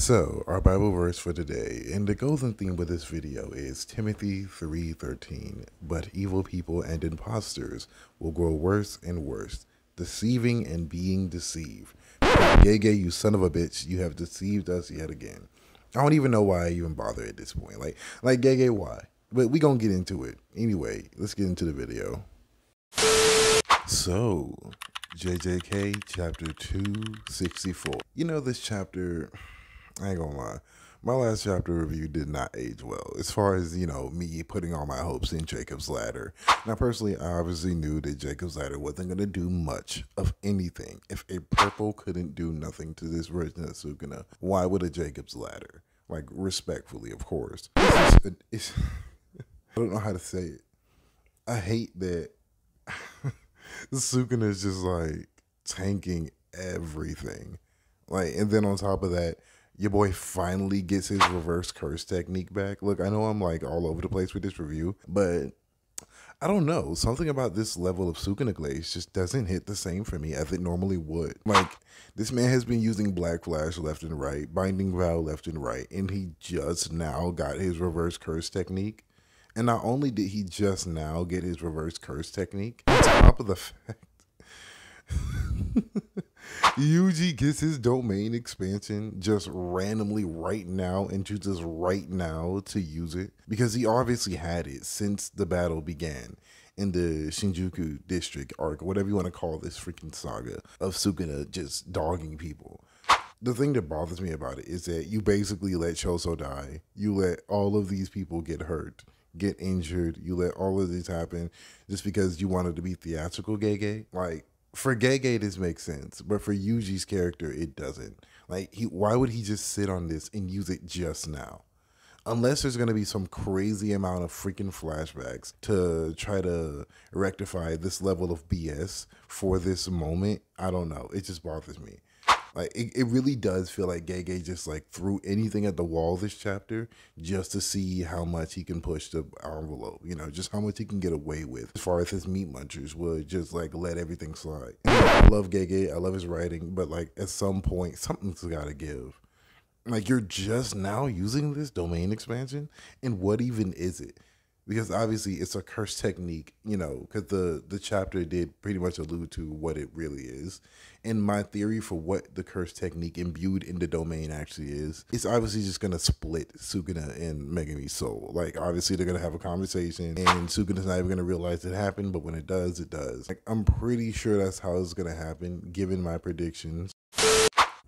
So, our Bible verse for today, and the golden theme with this video is Timothy 3:13. But evil people and imposters will grow worse and worse, deceiving and being deceived. Gay, you son of a bitch, you have deceived us yet again. I don't even know why I even bother at this point. Like gay, why? But we gonna get into it. Anyway, let's get into the video. So, JJK chapter 264. You know, this chapter, I ain't gonna lie, my last chapter review did not age well as far as, you know, me putting all my hopes in Jacob's Ladder. Now, personally, I obviously knew that Jacob's Ladder wasn't going to do much of anything. If a purple couldn't do nothing to this version of Sukuna, why would a Jacob's Ladder? Like, respectfully, of course. I don't know how to say it. I hate that Sukuna is just, like, tanking everything. Like, and then on top of that, your boy finally gets his reverse curse technique back. Look, I know I'm like all over the place with this review, but I don't know. Something about this level of Sukuna Glaze just doesn't hit the same for me as it normally would. Like, this man has been using Black Flash left and right, Binding Vow left and right, and he just now got his reverse curse technique. And not only did he just now get his reverse curse technique, on top of the fact Yuji gets his domain expansion just randomly right now and chooses right now to use it because he obviously had it since the battle began in the Shinjuku district arc, whatever you want to call this freaking saga of Sukuna just dogging people. The thing that bothers me about it is that you basically let Choso die. You let all of these people get hurt, get injured. You let all of this happen just because you wanted to be theatrical gay. Like, for gay, this makes sense, but for Yuji's character, it doesn't. Like, why would he just sit on this and use it just now? Unless there's going to be some crazy amount of freaking flashbacks to try to rectify this level of BS for this moment. I don't know. It just bothers me. Like, it really does feel like Gege just, like, threw anything at the wall this chapter just to see how much he can push the envelope, you know, just how much he can get away with as far as his meat munchers would just, like, let everything slide. I love Gege. I love his writing, but, like, at some point, something's got to give. Like, you're just now using this domain expansion, and what even is it? Because obviously it's a curse technique, you know, because the chapter did pretty much allude to what it really is. And my theory for what the curse technique imbued in the domain actually is, it's obviously just going to split Sukuna and Megami's soul. Like, obviously they're going to have a conversation and Sukuna's not even going to realize it happened, but when it does, it does. Like, I'm pretty sure that's how it's going to happen, given my predictions.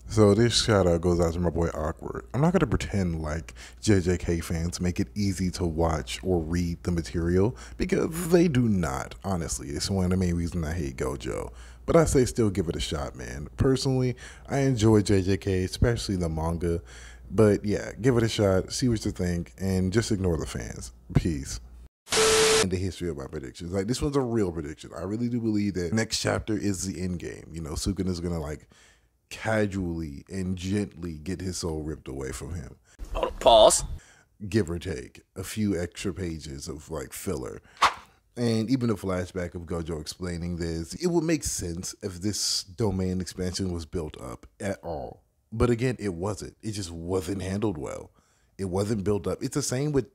So this shout out goes out to my boy Awkward. I'm not going to pretend like JJK fans make it easy to watch or read the material, because they do not, honestly. It's one of the main reasons I hate Gojo. But I say still give it a shot, man. Personally, I enjoy JJK, especially the manga. But yeah, give it a shot, see what you think, and just ignore the fans. Peace. And the history of my predictions. Like, this one's a real prediction. I really do believe that next chapter is the end game. You know, Sukuna's going to, like, casually and gently get his soul ripped away from him. Pause. Give or take a few extra pages of, like, filler. And even a flashback of Gojo explaining this. It would make sense if this domain expansion was built up at all. But again, it wasn't. It just wasn't handled well. It wasn't built up. It's the same with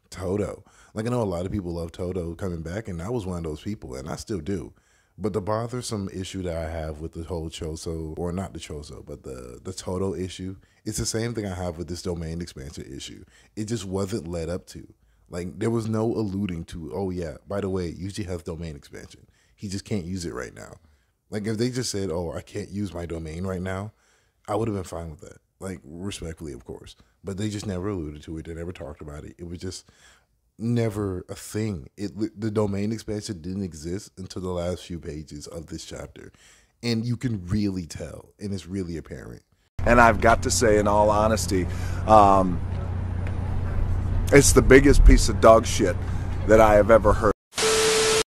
Todo. Like, I know a lot of people love Todo coming back, and I was one of those people, and I still do. But the bothersome issue that I have with the whole Choso, or not the Choso, but the Todo issue, it's the same thing I have with this domain expansion issue. It just wasn't led up to. Like, there was no alluding to, oh yeah, by the way, Yuji has domain expansion. He just can't use it right now. Like, if they just said, oh, I can't use my domain right now, I would have been fine with that. Like, respectfully, of course. But they just never alluded to it. They never talked about it. It was just never a thing. The domain expansion didn't exist until the last few pages of this chapter, and you can really tell, and it's really apparent. And I've got to say, in all honesty, it's the biggest piece of dog shit that I have ever heard.